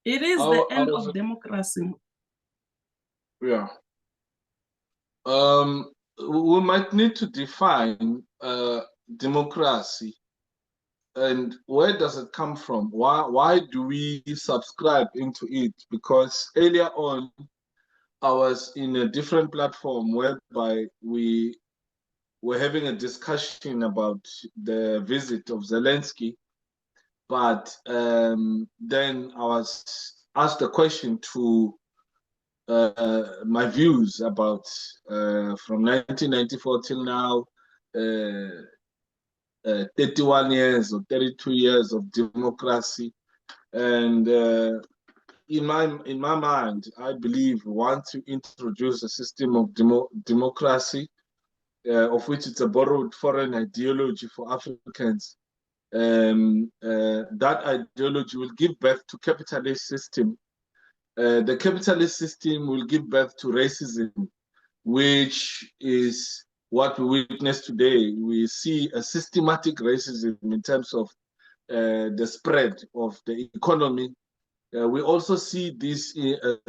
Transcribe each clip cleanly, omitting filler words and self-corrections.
It is the end of democracy. Yeah. We might need to define democracy, and where does it come from? Why do we subscribe into it? Because earlier on, I was in a different platform whereby we were having a discussion about the visit of Zelensky, but then I was asked a question to my views about from 1994 till now, 31 years or 32 years of democracy, and in my mind, I believe once you introduce a system of democracy, of which it's a borrowed foreign ideology for Africans, that ideology will give birth to capitalist system. The capitalist system will give birth to racism, which is what we witness today. We see a systematic racism in terms of the spread of the economy. We also see this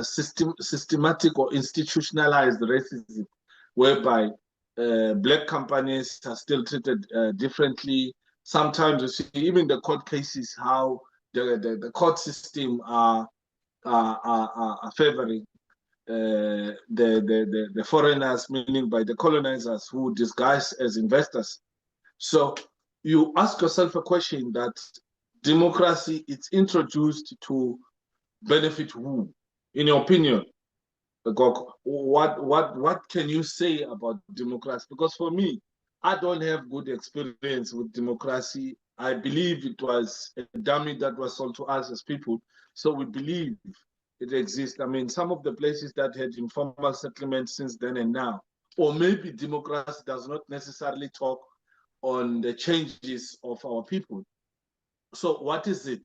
systematic or institutionalized racism, whereby black companies are still treated differently. Sometimes you see even the court cases, how the court system are favoring the foreigners, meaning by the colonizers who disguise as investors. So you ask yourself a question that democracy, it's introduced to benefit who, in your opinion? What can you say about democracy? Because for me, I don't have good experience with democracy. I believe it was a dummy that was sold to us as people. So we believe it exists. I mean, some of the places that had informal settlements since then and now, or maybe democracy does not necessarily talk on the changes of our people. So what is it?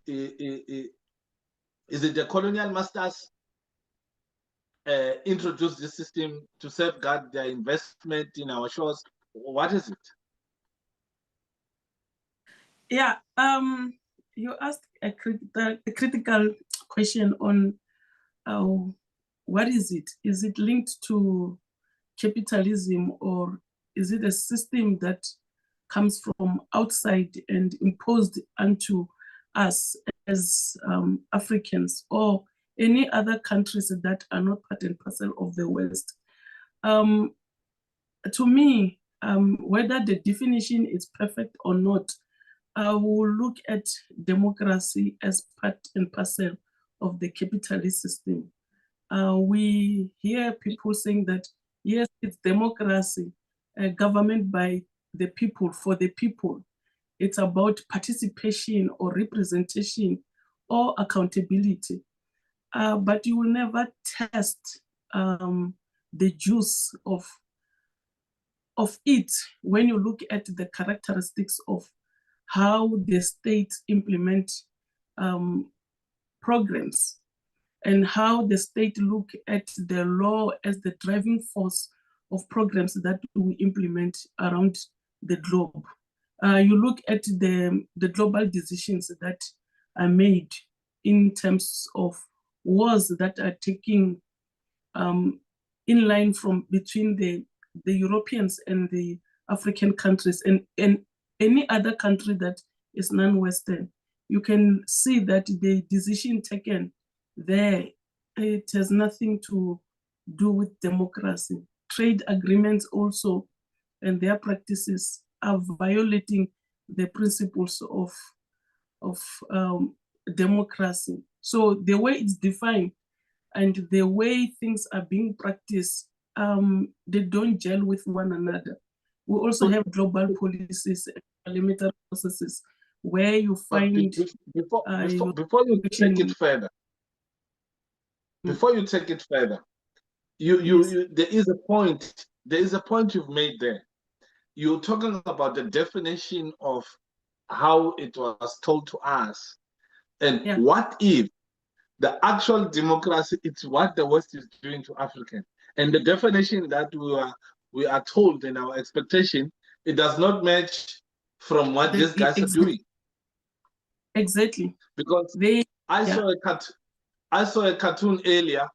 Is it the colonial masters introduced this system to safeguard their investment in our shores? What is it? Yeah, you asked a critical question on what is it? Is it linked to capitalism, or is it a system that comes from outside and imposed onto us as Africans, or any other countries that are not part and parcel of the West? To me, whether the definition is perfect or not, I will look at democracy as part and parcel of the capitalist system. We hear people saying that, yes, it's democracy, government by the people, for the people. It's about participation or representation or accountability. But you will never test the juice of it when you look at the characteristics of how the states implement programs, and how the state look at the law as the driving force of programs that we implement around the globe. You look at the global decisions that are made in terms of wars that are taking in line from between the Europeans and the African countries, and any other country that is non-Western. You can see that the decision taken there, it has nothing to do with democracy. Trade agreements also and their practices are violating the principles of democracy. So the way it's defined and the way things are being practiced, they don't gel with one another. We also have global policies and parliamentary processes where you find before you take it further, before you take it further, there is a point you've made there. You're talking about the definition of how it was told to us, and what if the actual democracy, it's what the West is doing to Africans, and the definition that we are told in our expectation, it does not match from what these guys are doing. Exactly. Because I saw a cartoon earlier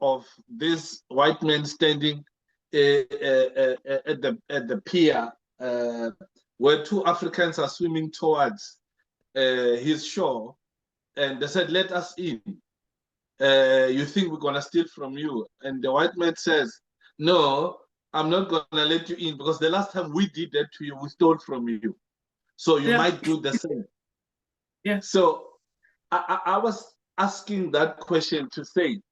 of this white man standing at the pier where two Africans are swimming towards his shore, and they said, "Let us in. You think we're gonna steal from you?" And the white man says, "No, I'm not gonna let you in, because the last time we did that to you, we stole from you. So you might do the same." Yeah. So I was asking that question to say,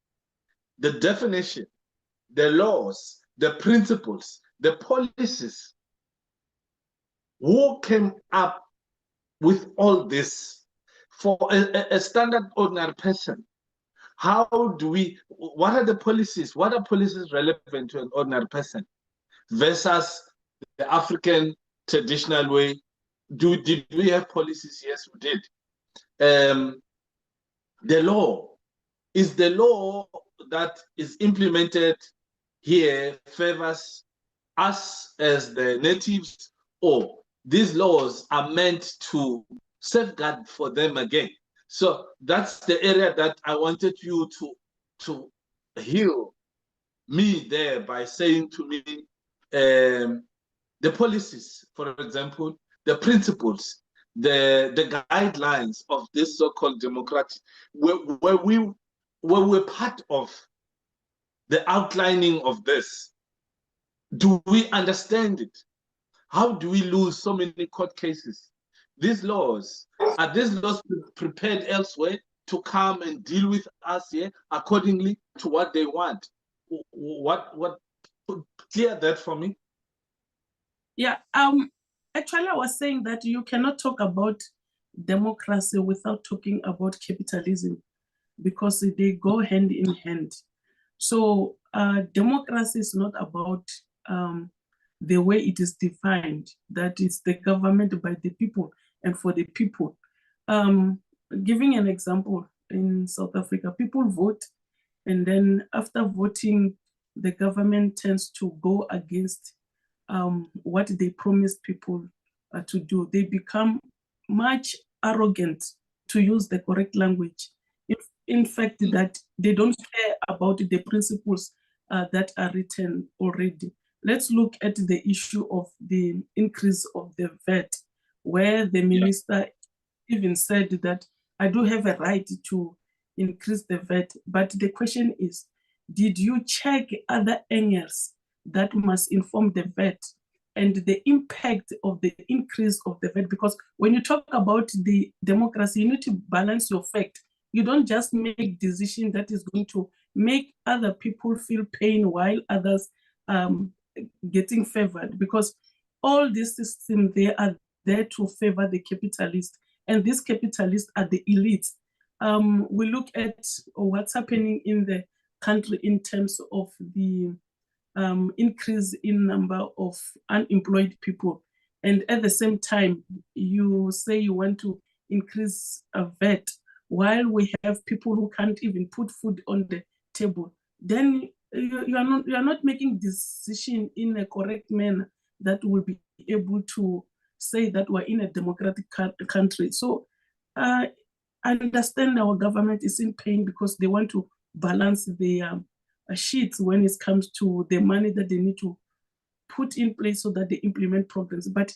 the definition, the laws, the principles, the policies, who came up with all this for a standard ordinary person? How do we, what are the policies? What are policies relevant to an ordinary person versus the African traditional way? Did we have policies? Yes, we did. The law, is the law that is implemented here favors us as the natives, or these laws are meant to safeguard for them again? So that's the area that I wanted you to heal me there by saying to me, the policies, for example, the principles, the guidelines of this so-called democracy, where we're part of the outlining of this. Do we understand it? How do we lose so many court cases? These laws, are these laws prepared elsewhere to come and deal with us here accordingly to what they want? What clear that for me? Yeah, actually I was saying that you cannot talk about democracy without talking about capitalism, because they go hand in hand. So democracy is not about the way it is defined, that it's the government by the people and for the people. Giving an example, in South Africa, people vote, and then after voting, the government tends to go against what they promised people to do. They become much arrogant, to use the correct language. In fact, that they don't care about the principles that are written already. Let's look at the issue of the increase of the VAT, where the minister even said that I do have a right to increase the VAT. But the question is, did you check other angles that must inform the VAT and the impact of the increase of the VAT? Because when you talk about the democracy, you need to balance your fact. You don't just make decision that is going to make other people feel pain while others getting favored, because all these systems, they are there to favor the capitalists, and these capitalists are the elites. We look at what's happening in the country in terms of the increase in number of unemployed people, and at the same time you say you want to increase a VAT while we have people who can't even put food on the table. Then you are not making decision in a correct manner that will be able to say that we're in a democratic country. So I understand our government is in pain because they want to balance the sheets when it comes to the money that they need to put in place so that they implement programs. But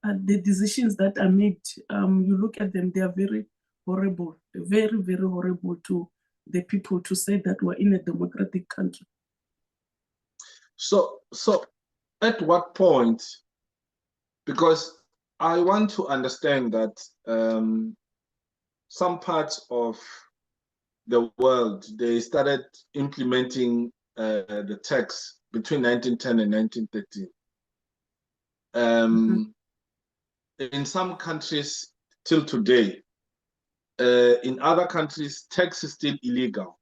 the decisions that are made, you look at them, they are very horrible, very, very horrible to the people, to say that we're in a democratic country. So at what point, because I want to understand that some parts of the world, they started implementing the tax between 1910 and 1913. In some countries till today, in other countries, tax is still illegal.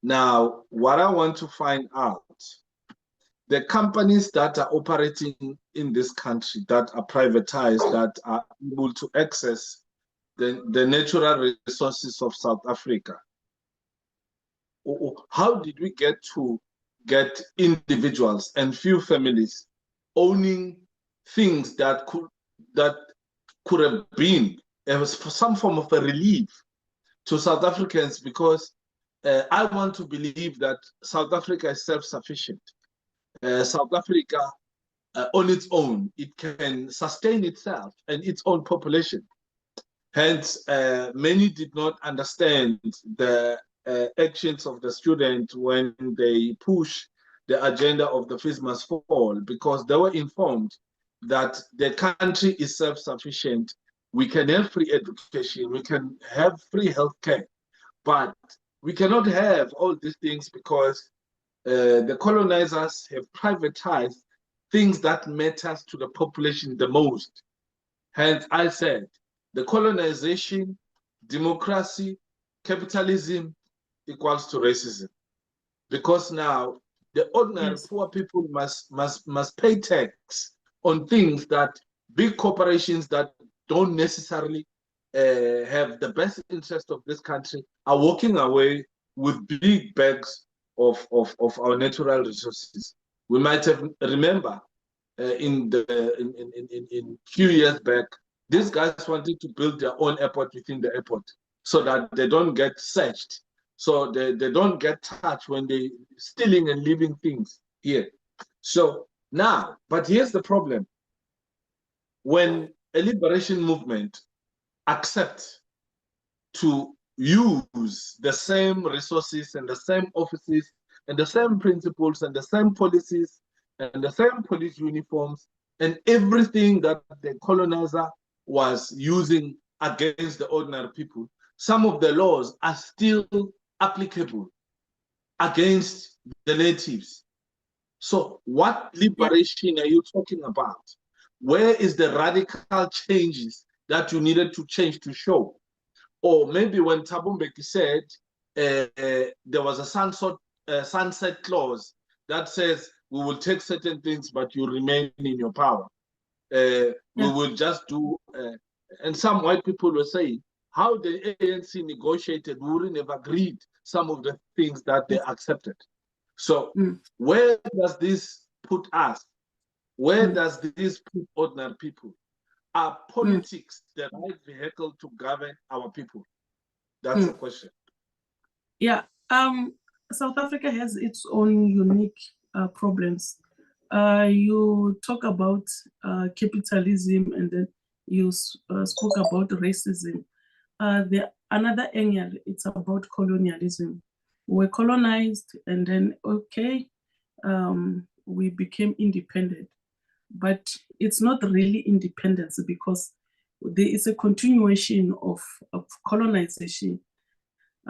Now, what I want to find out, the companies that are operating in this country, that are privatized, that are able to access the natural resources of South Africa, how did we get individuals and few families owning things that could have been some form of a relief to South Africans, because I want to believe that South Africa is self-sufficient. South Africa, on its own, it can sustain itself and its own population. Hence, many did not understand the actions of the student when they push the agenda of the fees must fall, because they were informed that the country is self-sufficient. We can have free education, we can have free healthcare, but we cannot have all these things because the colonizers have privatized things that matters to the population the most. Hence, I said, the colonization, democracy, capitalism equals to racism. Because now the ordinary poor people must pay tax on things that big corporations that don't necessarily have the best interest of this country are walking away with big bags of our natural resources. We might have remember in few years back, these guys wanted to build their own airport within the airport so that they don't get searched, so they don't get touched when they stealing and leaving things here. So now, but here's the problem. When a liberation movement accepts to use the same resources and the same offices and the same principles and the same policies and the same police uniforms and everything that the colonizer was using against the ordinary people, some of the laws are still applicable against the natives. So what liberation are you talking about? Where is the radical changes that you needed to change to show? Or maybe when Thabo Mbeki said there was a sunset clause that says we will take certain things, but you remain in your power. We will just do, and some white people were saying, how the ANC negotiated, we wouldn't have agreed some of the things that they accepted. So where does this put us? Where does this put ordinary people? Are politics the right vehicle to govern our people? That's the question. Yeah, South Africa has its own unique problems. You talk about capitalism, and then you spoke about racism. Another angle, it's about colonialism. We were colonized, and then, we became independent. But it's not really independence, because there is a continuation of colonization,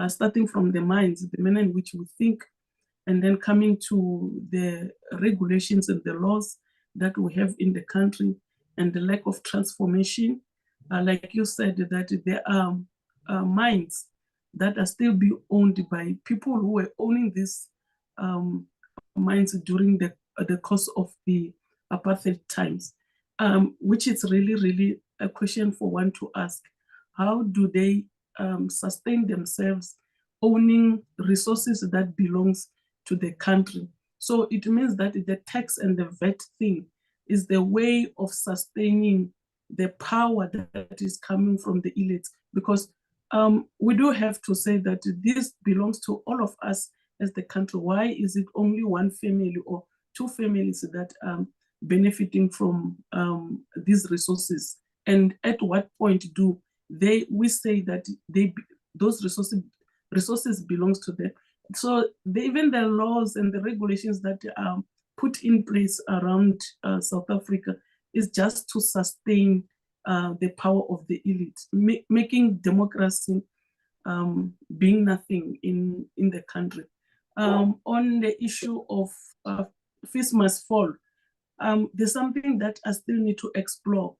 starting from the minds, the manner in which we think, and then coming to the regulations and the laws that we have in the country, and the lack of transformation. Like you said, that there are minds that are still being owned by people who were owning these mines during the course of the apartheid times, which is really, really a question for one to ask. How do they sustain themselves owning resources that belongs to the country? So it means that the tax and the VAT thing is the way of sustaining the power that is coming from the elites, because we do have to say that this belongs to all of us as the country. Why is it only one family or two families that benefiting from these resources? And at what point do we say that those resources belongs to them? So even the laws and the regulations that are put in place around South Africa is just to sustain the power of the elite, making democracy being nothing in the country. On the issue of fees must fall, there's something that I still need to explore.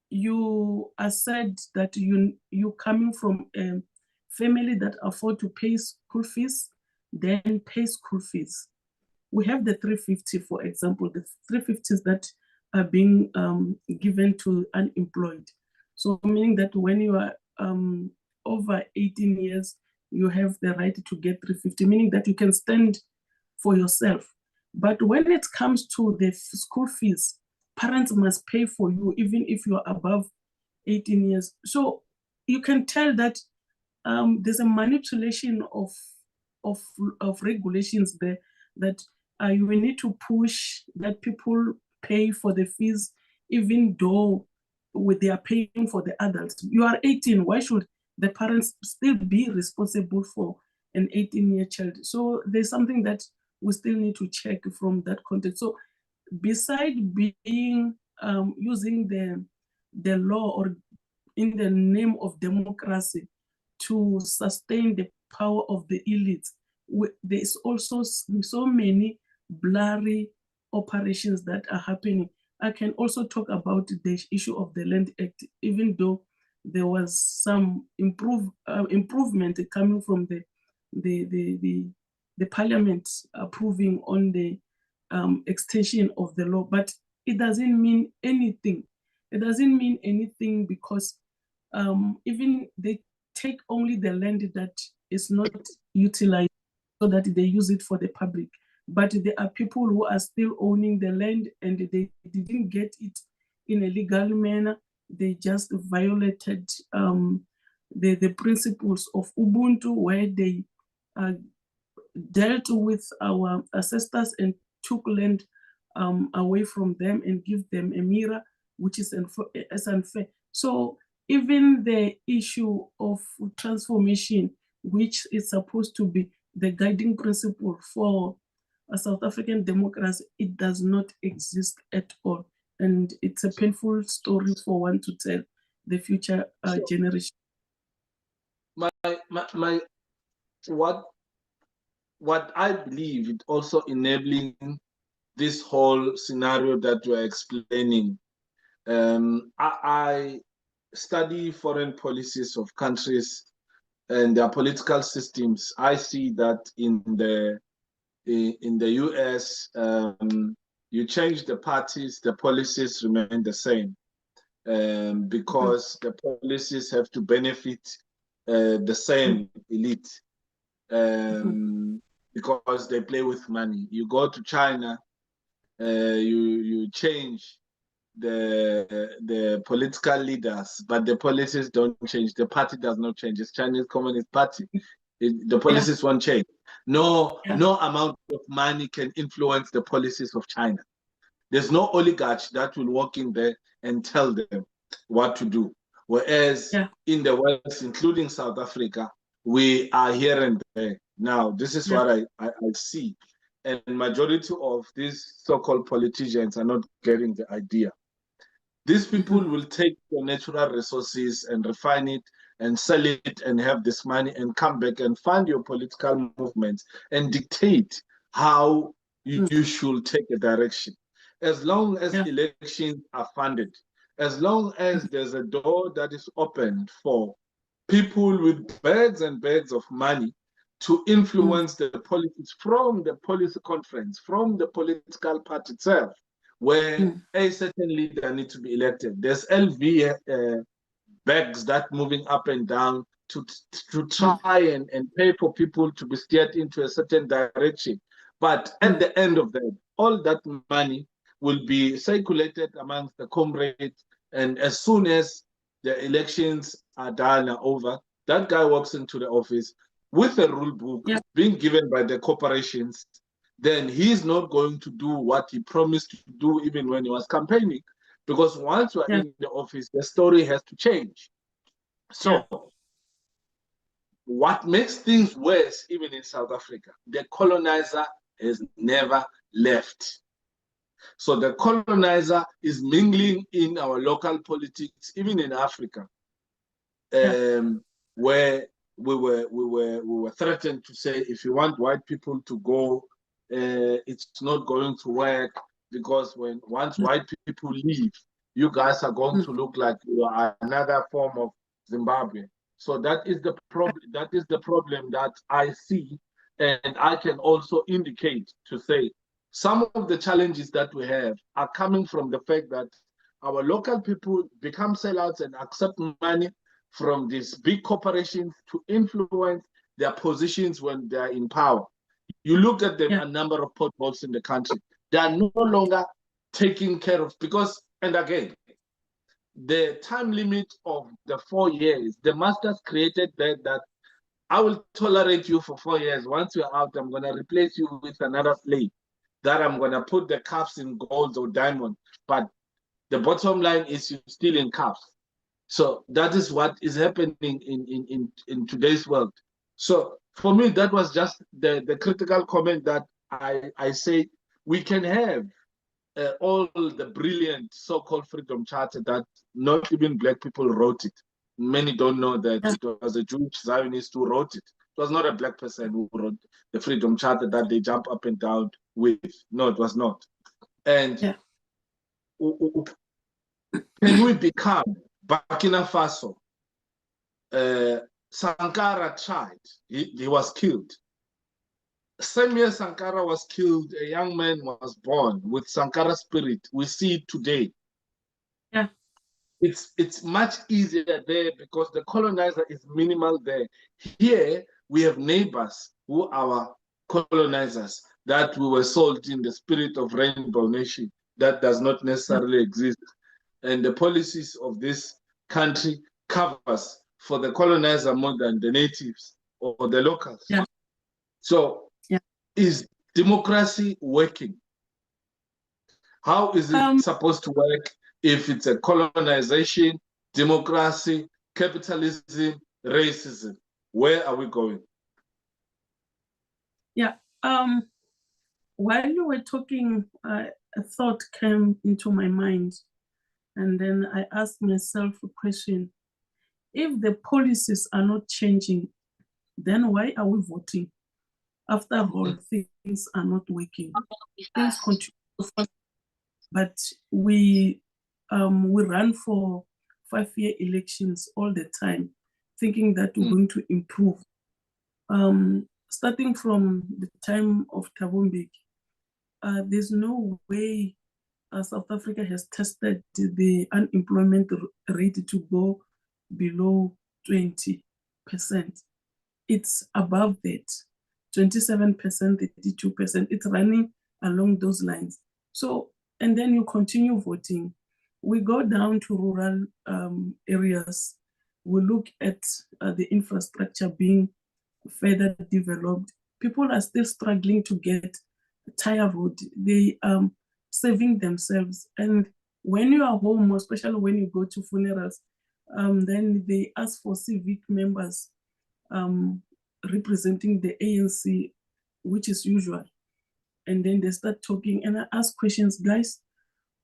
You said that you coming from a family that afford to pay school fees, then pay school fees. We have the 350, for example, the 350s that are being given to unemployed. So meaning that when you are over 18 years, you have the right to get 350, meaning that you can stand for yourself. But when it comes to the school fees, parents must pay for you even if you're above 18 years. So you can tell that there's a manipulation of regulations there, that you will need to push that people pay for the fees, even though they are paying for the adults. You are 18, why should the parents still be responsible for an 18-year child? So there's something that we still need to check from that context. So beside being using the law or in the name of democracy to sustain the power of the elites, there's also so many blurry operations that are happening. I can also talk about the issue of the Land Act, even though there was some improvement coming from the parliament approving on the extension of the law, but it doesn't mean anything. It doesn't mean anything because even they take only the land that is not utilized so that they use it for the public. But there are people who are still owning the land and they didn't get it in a legal manner. They just violated the principles of Ubuntu, where they dealt with our ancestors and took land away from them and give them a mirror, which is unfair. So even the issue of transformation, which is supposed to be the guiding principle for a South African democracy, it does not exist at all. And it's a painful story for one to tell the future generation. What I believe it also enabling this whole scenario that you are explaining. I study foreign policies of countries and their political systems. I see that in the US, you change the parties, the policies remain the same, because the policies have to benefit the same elite, because they play with money. You go to China, you change the political leaders, but the policies don't change. The party does not change. It's Chinese Communist Party. The policies won't change. No amount of money can influence the policies of China. There's no oligarch that will walk in there and tell them what to do. Whereas in the West, including South Africa, we are here and there. Now, this is what I see. And majority of these so-called politicians are not getting the idea. These people will take your natural resources and refine it and sell it and have this money and come back and fund your political movements and dictate how you should take a direction. As long as elections are funded, as long as there's a door that is opened for people with bags and bags of money to influence the politics from the policy conference, from the political party itself, where a certain leader needs to be elected. There's LV bags that moving up and down to try and pay for people to be steered into a certain direction. But at the end of that, all that money will be circulated amongst the comrades. And as soon as the elections are done or over, that guy walks into the office with a rule book being given by the corporations. Then he's not going to do what he promised to do even when he was campaigning. Because once you're in the office, the story has to change. So what makes things worse, even in South Africa, the colonizer has never left. So the colonizer is mingling in our local politics, even in Africa, where we were threatened to say, if you want white people to go, it's not going to work, because once white people leave, you guys are going to look like you are another form of Zimbabwe. So that is the problem. That is the problem that I see, and I can also indicate to say some of the challenges that we have are coming from the fact that our local people become sellouts and accept money from these big corporations to influence their positions when they are in power. You look at the number of potholes in the country. They are no longer taken care of, because, and again, the time limit of the 4 years, the masters created that I will tolerate you for 4 years. Once you're out, I'm going to replace you with another slave that I'm going to put the cuffs in gold or diamond. But the bottom line is you're still in cuffs. So that is what is happening in today's world. So for me, that was just the critical comment that I say we can have all the brilliant so-called Freedom Charter that not even Black people wrote it. Many don't know that it was a Jewish Zionist who wrote it. It was not a Black person who wrote the Freedom Charter that they jump up and down with. No, it was not. And can we become Burkina Faso? Sankara tried. He was killed. Same year Sankara was killed, a young man was born with Sankara spirit. We see it today. Yeah. It's much easier there because the colonizer is minimal there. Here, we have neighbors who are our colonizers that we were sold in the spirit of Rainbow Nation. That does not necessarily exist. And the policies of this country covers for the colonizer more than the natives or the locals. Yeah. So is democracy working? How is it supposed to work if it's a colonization, democracy, capitalism, racism? Where are we going? Yeah. While you were talking, a thought came into my mind. And then I asked myself a question. If the policies are not changing, then why are we voting? After all, things are not working. Things continue to fast, but we run for 5-year elections all the time, thinking that we're going to improve. Starting from the time of Thabo Mbeki, there's no way South Africa has tested the unemployment rate to go below 20%. It's above that. 27%, 32%, it's running along those lines. So, and then you continue voting. We go down to rural areas. We look at the infrastructure being further developed. People are still struggling to get tire road. They saving themselves. And when you are home, especially when you go to funerals, then they ask for civic members representing the ANC, which is usual. And then they start talking and I ask questions, guys,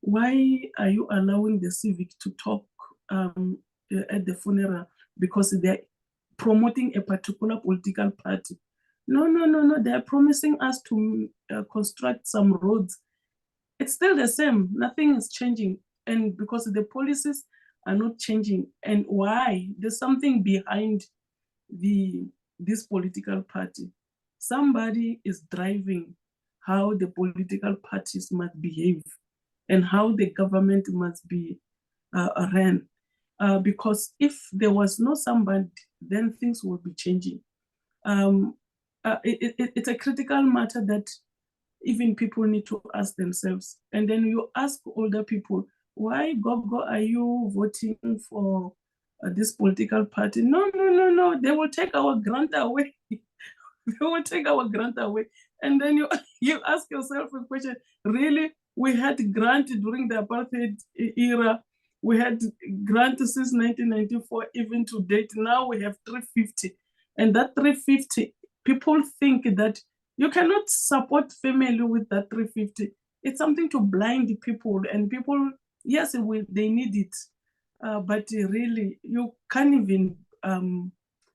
why are you allowing the civic to talk at the funeral? Because they're promoting a particular political party. No, they're promising us to construct some roads. It's still the same, nothing is changing. And because the policies are not changing, and why? There's something behind this political party. Somebody is driving how the political parties must behave and how the government must be ran. Because if there was no somebody, then things would be changing. It's a critical matter that even people need to ask themselves. And then you ask older people, why, Gogo, are you voting for this political party? No, they will take our grant away. They will take our grant away. And then you ask yourself a question, really? We had grant during the apartheid era. We had grant since 1994, even to date. Now we have 350. And that 350, people think that you cannot support family with that 350. It's something to blind people. And people, yes, they need it. But really, you can't even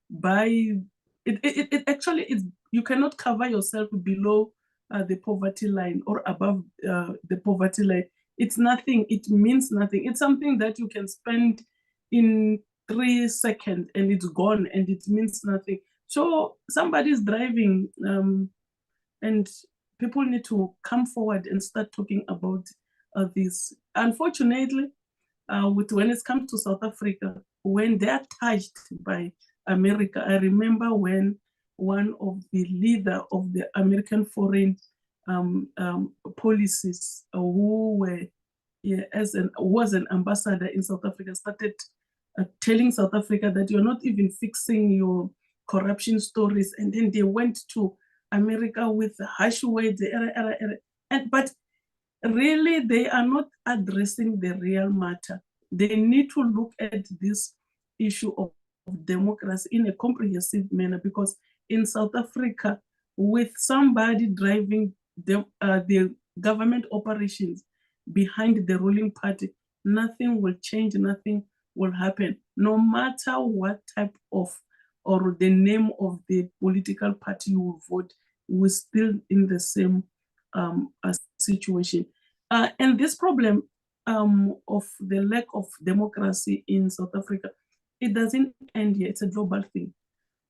buy it. Actually, you cannot cover yourself below the poverty line or above the poverty line. It's nothing. It means nothing. It's something that you can spend in 3 seconds and it's gone and it means nothing. So somebody's driving and people need to come forward and start talking about this. Unfortunately, when it comes to South Africa, when they're touched by America, I remember when one of the leader of the American Foreign policies, who were, yeah, was an ambassador in South Africa, started telling South Africa that you're not even fixing your corruption stories, and then they went to America with harsh words, but really they are not addressing the real matter. They need to look at this issue of democracy in a comprehensive manner, because in South Africa, with somebody driving the government operations behind the ruling party, nothing will change, nothing will happen, no matter what type of or the name of the political party you will vote, we're still in the same situation. And this problem of the lack of democracy in South Africa, it doesn't end here. It's a global thing.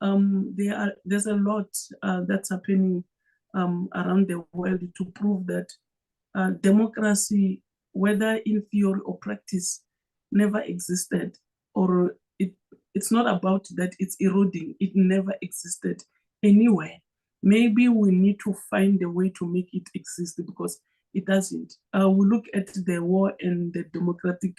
There's a lot that's happening around the world to prove that democracy, whether in theory or practice, never existed, or it's not about that it's eroding. It never existed anywhere. Maybe we need to find a way to make it exist, because it doesn't. We look at the war and the democratic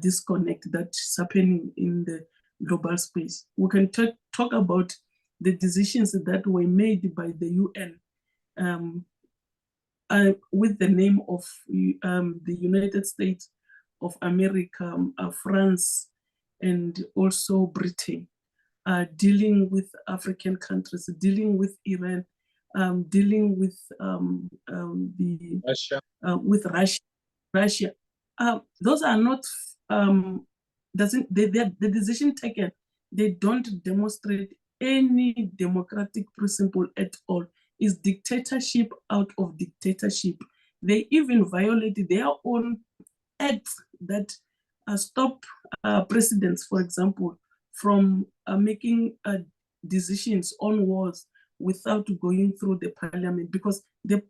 disconnect that's happening in the global space. We can talk about the decisions that were made by the UN with the name of the United States of America, France, and also Britain, dealing with African countries, dealing with Iran, dealing with Russia. With Russia. Those are not the decision taken. They don't demonstrate any democratic principle at all. It's dictatorship out of dictatorship. They even violate their own acts that stop presidents, for example, from making decisions on wars without going through the parliament, because the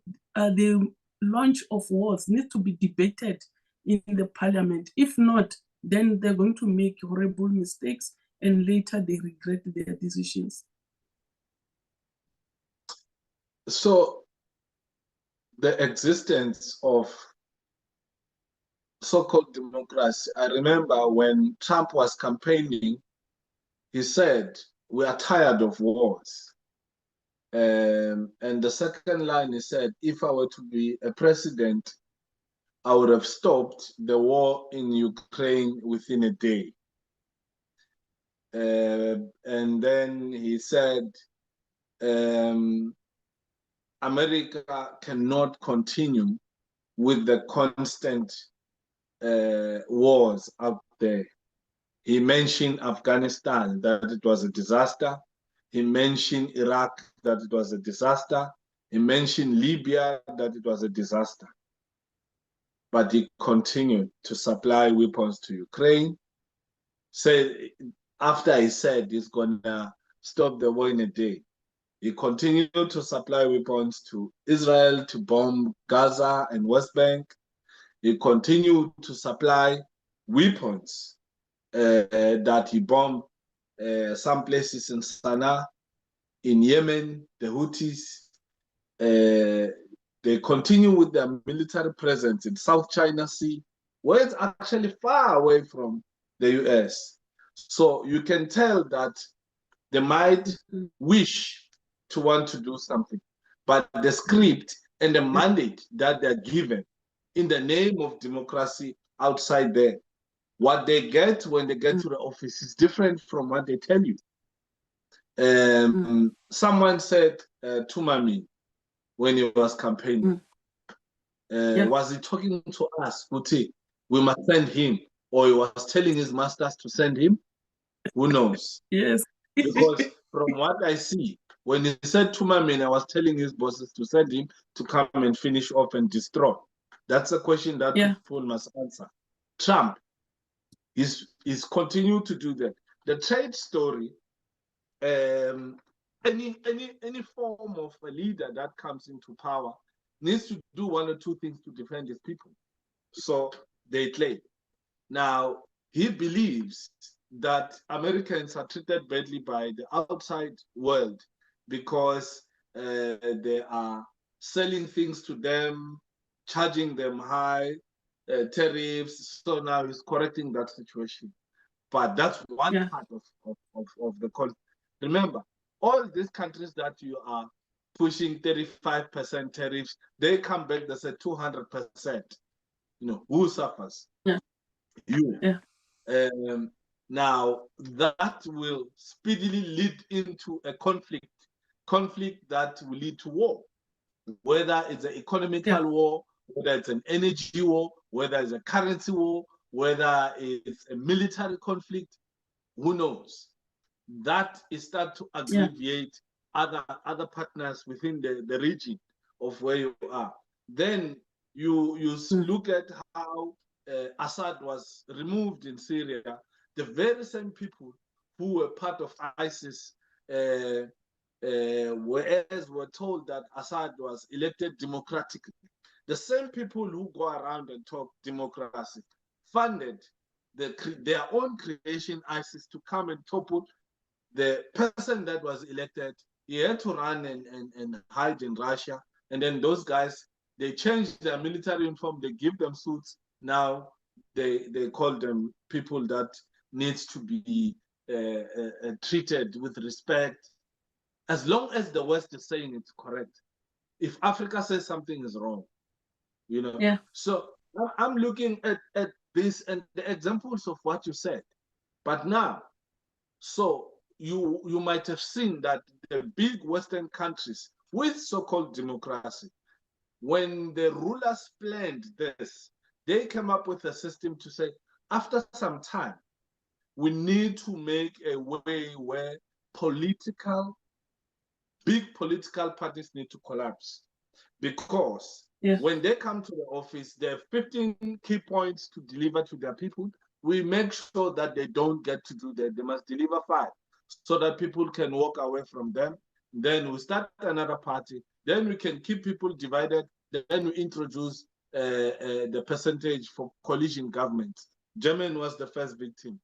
launch of wars needs to be debated in the parliament. If not, then they're going to make horrible mistakes and later they regret their decisions. So the existence of so-called democracy, I remember when Trump was campaigning, he said, we are tired of wars. And the second line, he said, if I were to be a president, I would have stopped the war in Ukraine within a day. And then he said, America cannot continue with the constant wars out there. He mentioned Afghanistan, that it was a disaster. He mentioned Iraq, that it was a disaster. He mentioned Libya, that it was a disaster. But he continued to supply weapons to Ukraine. So after he said he's gonna stop the war in a day, he continued to supply weapons to Israel to bomb Gaza and West Bank. He continued to supply weapons that he bombed some places in Sana'a, in Yemen, the Houthis. They continue with their military presence in South China Sea, where it's actually far away from the US. So you can tell that they might wish to want to do something, but the script and the mandate that they're given in the name of democracy outside there, what they get when they get to the office is different from what they tell you. Someone said Tumami when he was campaigning, was he talking to us, Uti? We must send him, or he was telling his masters to send him? Who knows? Yes. Because from what I see, when he said Tumami, I was telling his bosses to send him to come and finish off and destroy. That's a question that people must answer. Trump is continuing to do that. The trade story, any form of a leader that comes into power needs to do one or two things to defend his people. So they claim. Now, he believes that Americans are treated badly by the outside world because they are selling things to them, charging them high tariffs. So now he's correcting that situation. But that's one part of the conflict. Remember, all these countries that you are pushing 35% tariffs, they come back, they say 200%. You know, who suffers? You. Now, that will speedily lead into a conflict that will lead to war, whether it's an economical war, whether it's an energy war, whether it's a currency war, whether it's a military conflict, who knows? That is start to aggravate other partners within the region of where you are. Then you look at how Assad was removed in Syria. The very same people who were part of ISIS, whereas were told that Assad was elected democratically. The same people who go around and talk democracy funded their own creation, ISIS, to come and topple the person that was elected. He had to run and hide in Russia. And then those guys, they changed their military uniform, they give them suits. Now they call them people that needs to be treated with respect. As long as the West is saying it's correct. If Africa says something is wrong, you know. So I'm looking at this and the examples of what you said. But now, so you might have seen that the big Western countries with so-called democracy, when the rulers planned this, they came up with a system to say, after some time, we need to make a way where big political parties need to collapse. Because when they come to the office, they have 15 key points to deliver to their people. We make sure that they don't get to do that. They must deliver 5 so that people can walk away from them. Then we start another party. Then we can keep people divided. Then we introduce the percentage for coalition government. Germany was the first victim.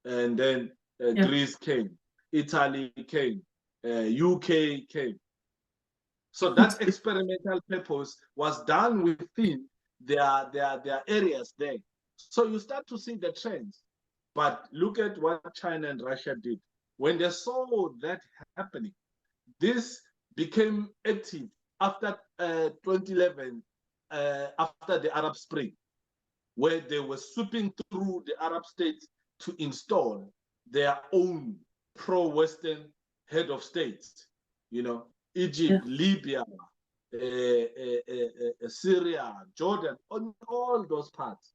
And then Greece came. Italy came. UK came. So that experimental purpose was done within their areas there. So you start to see the trends. But look at what China and Russia did. When they saw that happening, this became active after 2011, after the Arab Spring, where they were sweeping through the Arab states to install their own pro-Western head of states, you know, Egypt, Libya, Syria, Jordan, on all those parts.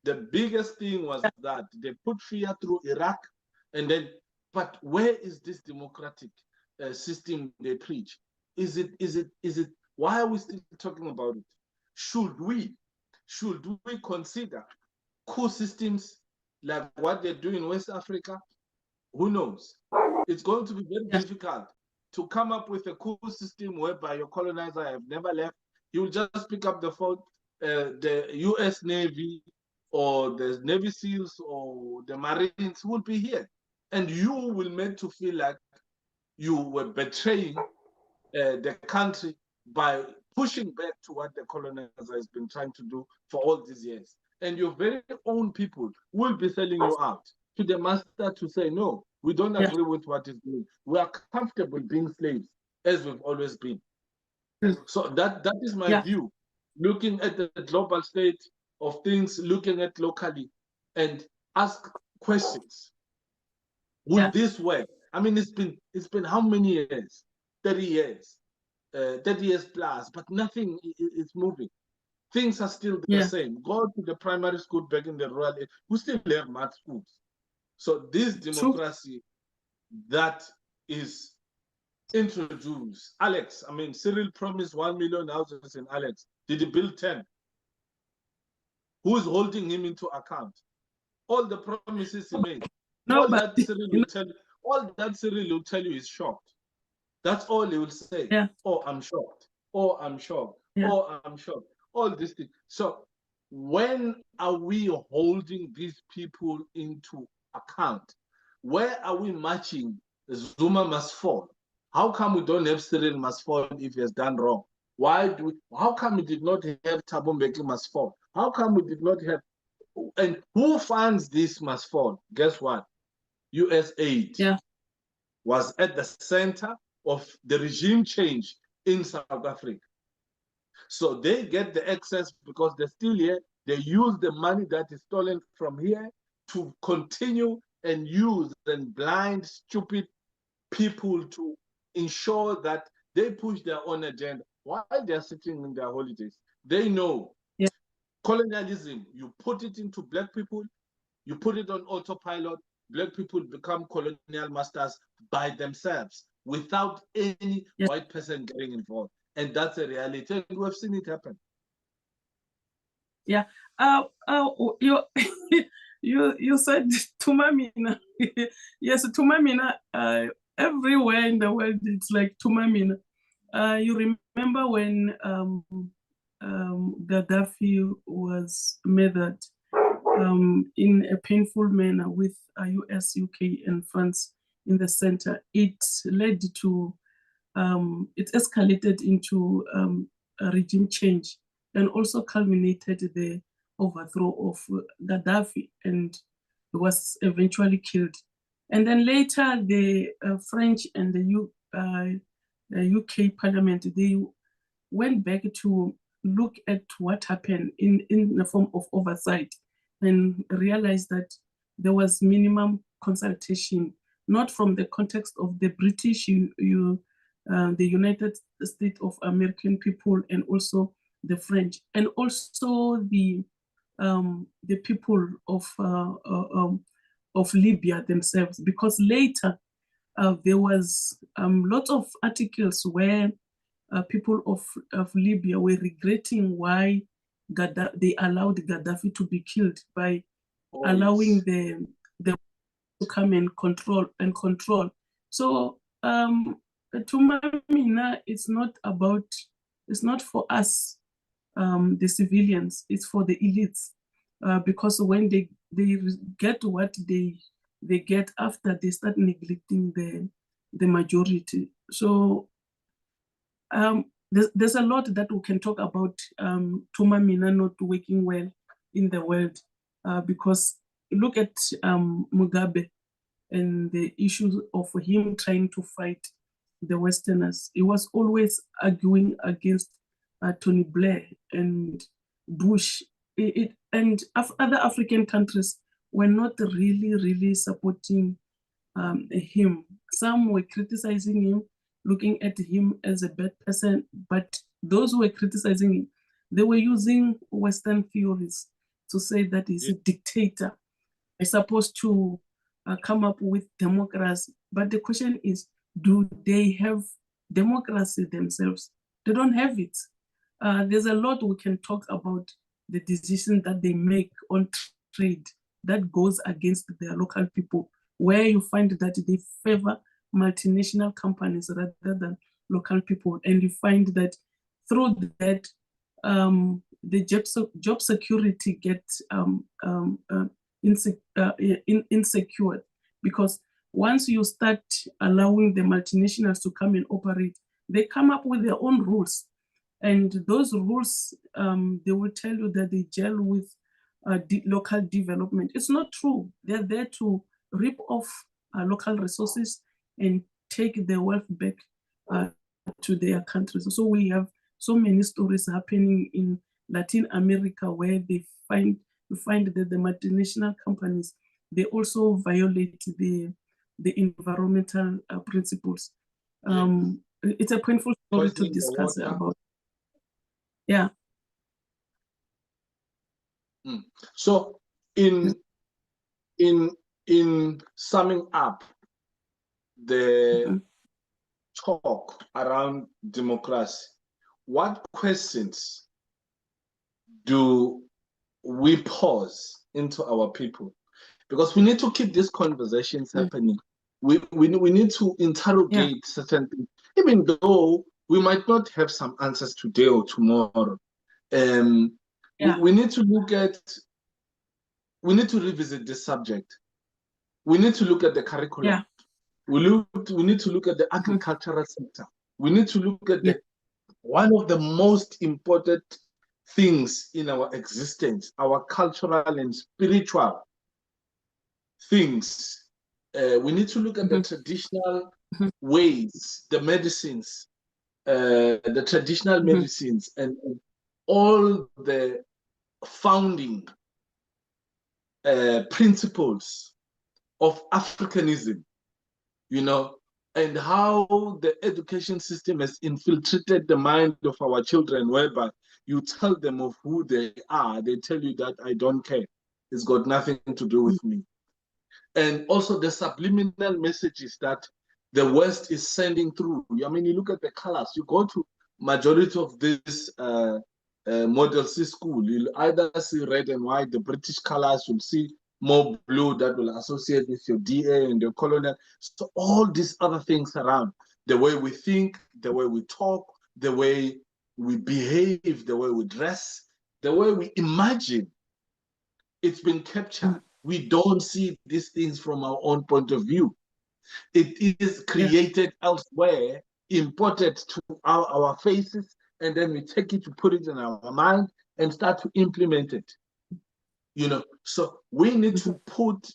The biggest thing was that they put fear through Iraq, and then, but where is this democratic system they preach? Is it? Why are we still talking about it? Should we consider coup systems like what they're doing in West Africa? Who knows? It's going to be very difficult to come up with a coup system whereby your colonizer have never left. You will just pick up the phone, the US Navy or the Navy SEALs or the Marines will be here. And you will make to feel like you were betraying the country by pushing back to what the colonizer has been trying to do for all these years. And your very own people will be selling you out to the master to say, no, we don't agree with what is doing. We are comfortable being slaves, as we've always been. So that is my view. Looking at the global state of things, looking at locally, and ask questions. Would this work? I mean, it's been how many years? 30 years, 30 years plus, but nothing is moving. Things are still the same. Go to the primary school back in the rural area. We still have math schools. So this democracy that is introduced, Alex, I mean, Cyril promised 1 million houses in Alex. Did he build 10? Who is holding him into account? All the promises he made. All that Cyril will tell you is shocked. That's all he will say. Oh, I'm shocked. Oh, I'm shocked. Oh, I'm shocked. All these things. So when are we holding these people into account? Where are we matching Zuma must fall? How come we don't have Cyril must fall if he has done wrong? How come we did not have Thabo Mbeki must fall? How come we did not have, and who funds this must fall? Guess what? US aid was at the center of the regime change in South Africa. So they get the access because they're still here. They use the money that is stolen from here to continue and use and blind, stupid people to ensure that they push their own agenda while they're sitting in their holidays. They know colonialism, you put it into black people, you put it on autopilot, black people become colonial masters by themselves without any white person getting involved. And that's a reality. And we've seen it happen. Yeah. You said Tumamina. Yes, Tumamina. Everywhere in the world, it's like Tumamina. You remember when Gaddafi was murdered in a painful manner with US, UK, and France in the center. It led to, it escalated into a regime change and also culminated the overthrow of Gaddafi, and he was eventually killed. And then later, the French and the UK Parliament, they went back to look at what happened in the form of oversight and realized that there was minimum consultation, not from the context of the British, the United States of American people, and also the French, and also the people of Libya themselves, because later there was lots of articles where people of Libya were regretting why they allowed Gaddafi to be killed by allowing the to come and control. So Tumamina, it's not for us, the civilians, it's for the elites, because when they get what they get after, they start neglecting the majority. So there's a lot that we can talk about Tumamina not working well in the world, because look at Mugabe and the issues of him trying to fight the Westerners. He was always arguing against Tony Blair and Bush. And other African countries were not really supporting him. Some were criticizing him, looking at him as a bad person, but those who were criticizing him, they were using Western theories to say that he's a dictator. He's supposed to come up with democracy. But the question is, do they have democracy themselves? They don't have it. There's a lot we can talk about the decision that they make on trade that goes against their local people, where you find that they favor multinational companies rather than local people. And you find that through that, the job security gets insecure, because once you start allowing the multinationals to come and operate, they come up with their own rules. And those rules, they will tell you that they gel with local development. It's not true. They're there to rip off local resources and take their wealth back to their countries. So we have so many stories happening in Latin America where you find that the multinational companies, they also violate the environmental principles. It's a painful story to discuss about. Yeah. So in summing up the talk around democracy, what questions do we pose into our people? Because we need to keep these conversations happening. We need to interrogate certain things, even though we might not have some answers today or tomorrow. We need to revisit this subject. We need to look at the curriculum. We need to look at the agricultural sector. We need to look at the one of the most important things in our existence, our cultural and spiritual things. We need to look at the traditional ways, the medicines, the traditional medicines, and all the founding principles of Africanism, you know, and how the education system has infiltrated the mind of our children, whereby you tell them of who they are, they tell you that I don't care. It's got nothing to do with me. And also the subliminal messages that the West is sending through. I mean, you look at the colors, you go to majority of this Model C school, you'll either see red and white, the British colors, you'll see more blue that will associate with your DA and your colonel. So all these other things around, the way we think, the way we talk, the way we behave, the way we dress, the way we imagine, it's been captured. We don't see these things from our own point of view. It is created elsewhere, imported to our faces, and then we take it to put it in our mind and start to implement it. You know, so we need to put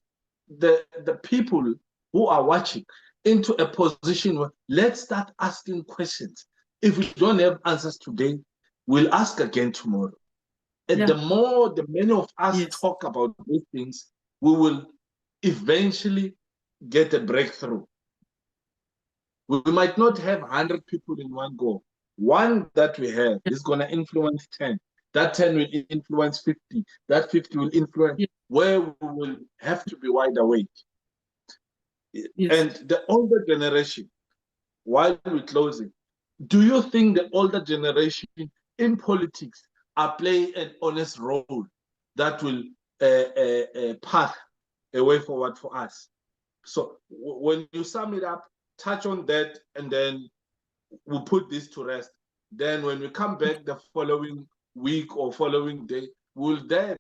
the people who are watching into a position where let's start asking questions. If we don't have answers today, we'll ask again tomorrow. And the more the many of us talk about these things, we will eventually get a breakthrough. We might not have 100 people in one go. One that we have is going to influence 10. That 10 will influence 50. That 50 will influence where we will have to be wide awake. And the older generation, while we're closing, do you think the older generation in politics are playing an honest role that will path a way forward for us? So when you sum it up, touch on that, and then we'll put this to rest. Then when we come back the following week or following day, we'll then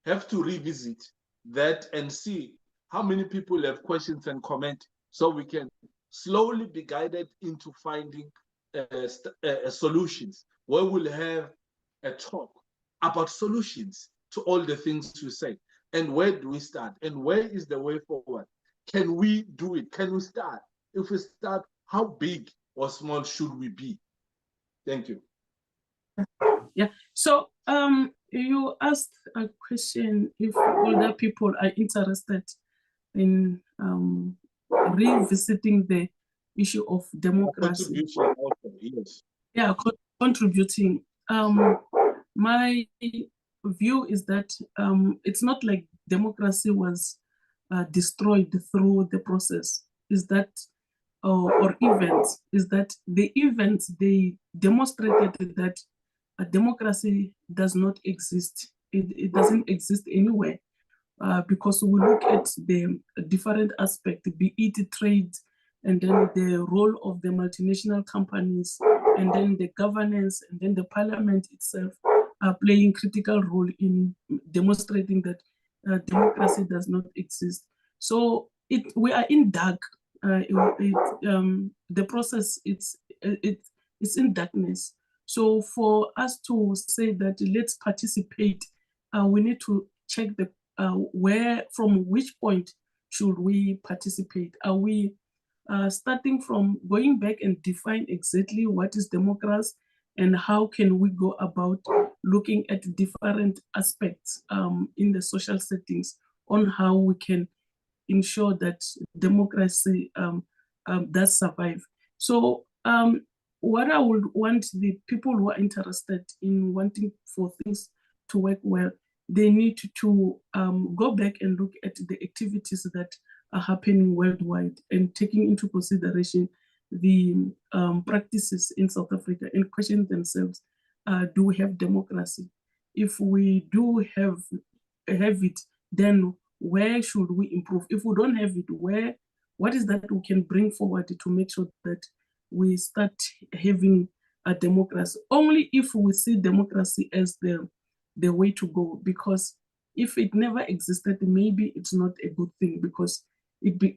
have to revisit that and see how many people have questions and comment, so we can slowly be guided into finding solutions, where we'll have a talk about solutions to all the things we say. And where do we start? And where is the way forward? Can we do it? Can we start? If we start, how big or small should we be? Thank you. Yeah. So you asked a question if older people are interested in revisiting the issue of democracy. Also, yes. Yeah, contributing. My view is that it's not like democracy was destroyed through the process. Is that or events? Is that the events they demonstrated that a democracy does not exist. It doesn't exist anywhere. Because we look at the different aspects, be it trade, and then the role of the multinational companies, and then the governance, and then the parliament itself are playing critical role in demonstrating that democracy does not exist. So we are in dark. The process it's in darkness. So for us to say that let's participate, we need to check the where, from which point should we participate? Are we starting from going back and define exactly what is democracy, and how can we go about looking at different aspects in the social settings on how we can ensure that democracy does survive? So what I would want the people who are interested in wanting for things to work well, they need to go back and look at the activities that are happening worldwide and taking into consideration the practices in South Africa and question themselves, do we have democracy? If we do have it, then where should we improve? If we don't have it, what is that we can bring forward to make sure that we start having a democracy? Only if we see democracy as the way to go, because if it never existed, maybe it's not a good thing, because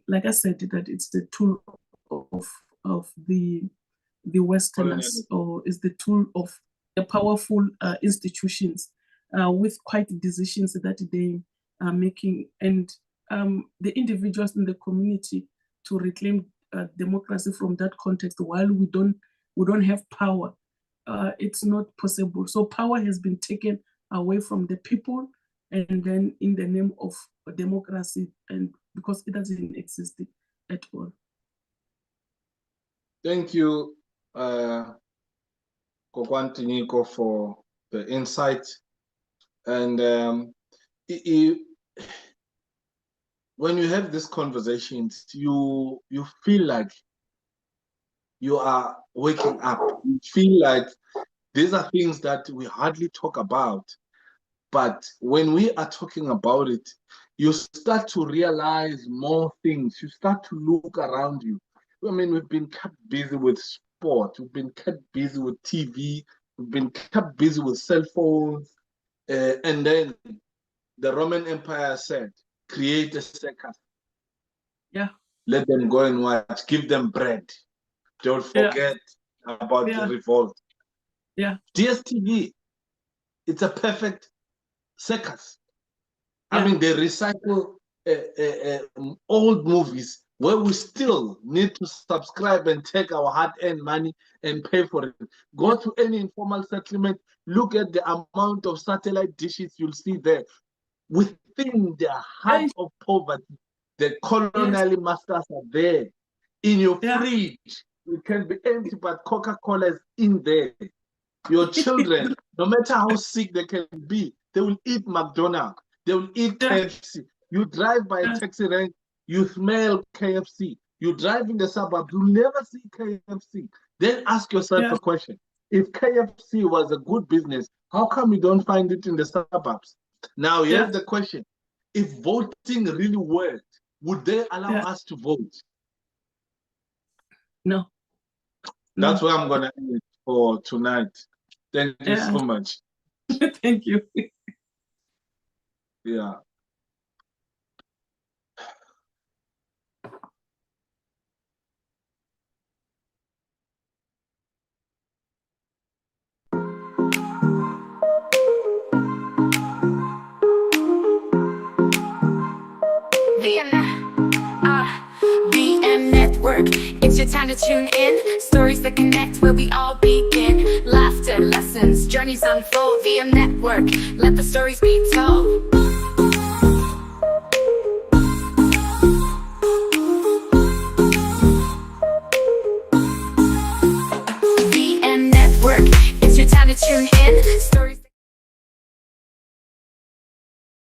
like I said, that it's the tool of the the Westerners, or is the tool of the powerful institutions with quite decisions that they are making, and the individuals in the community to reclaim democracy from that context. While we don't have power, it's not possible. So power has been taken away from the people, and then in the name of democracy, and because it doesn't exist at all. Thank you, Kokwanti Nico, for the insight. And when you have these conversations, you feel like you are waking up. You feel like these are things that we hardly talk about. But when we are talking about it, you start to realize more things. You start to look around you. I mean, we've been kept busy with sport. We've been kept busy with TV. We've been kept busy with cell phones. And then the Roman Empire said, create a circus. Yeah. Let them go and watch. Give them bread. Don't forget about the revolt. Yeah. DSTV, it's a perfect circus. I mean, they recycle old movies where we still need to subscribe and take our hard-earned money and pay for it. Go to any informal settlement, look at the amount of satellite dishes you'll see there. Within the heart of poverty, the colonial masters are there. In your fridge, it can be empty, but Coca-Cola is in there. Your children, no matter how sick they can be, they will eat McDonald's. They will eat KFC. You drive by a taxi rank, you smell KFC. You drive in the suburbs, you'll never see KFC. Then ask yourself a question. If KFC was a good business, how come you don't find it in the suburbs? Now, here's the question. If voting really worked, would they allow us to vote? No. That's where I'm going to end it for tonight. Thank you so much. Thank you. Yeah. VM Network, it's your time to tune in. Stories that connect where we all begin. Laughter, lessons, journeys unfold. VM Network, let the stories be told.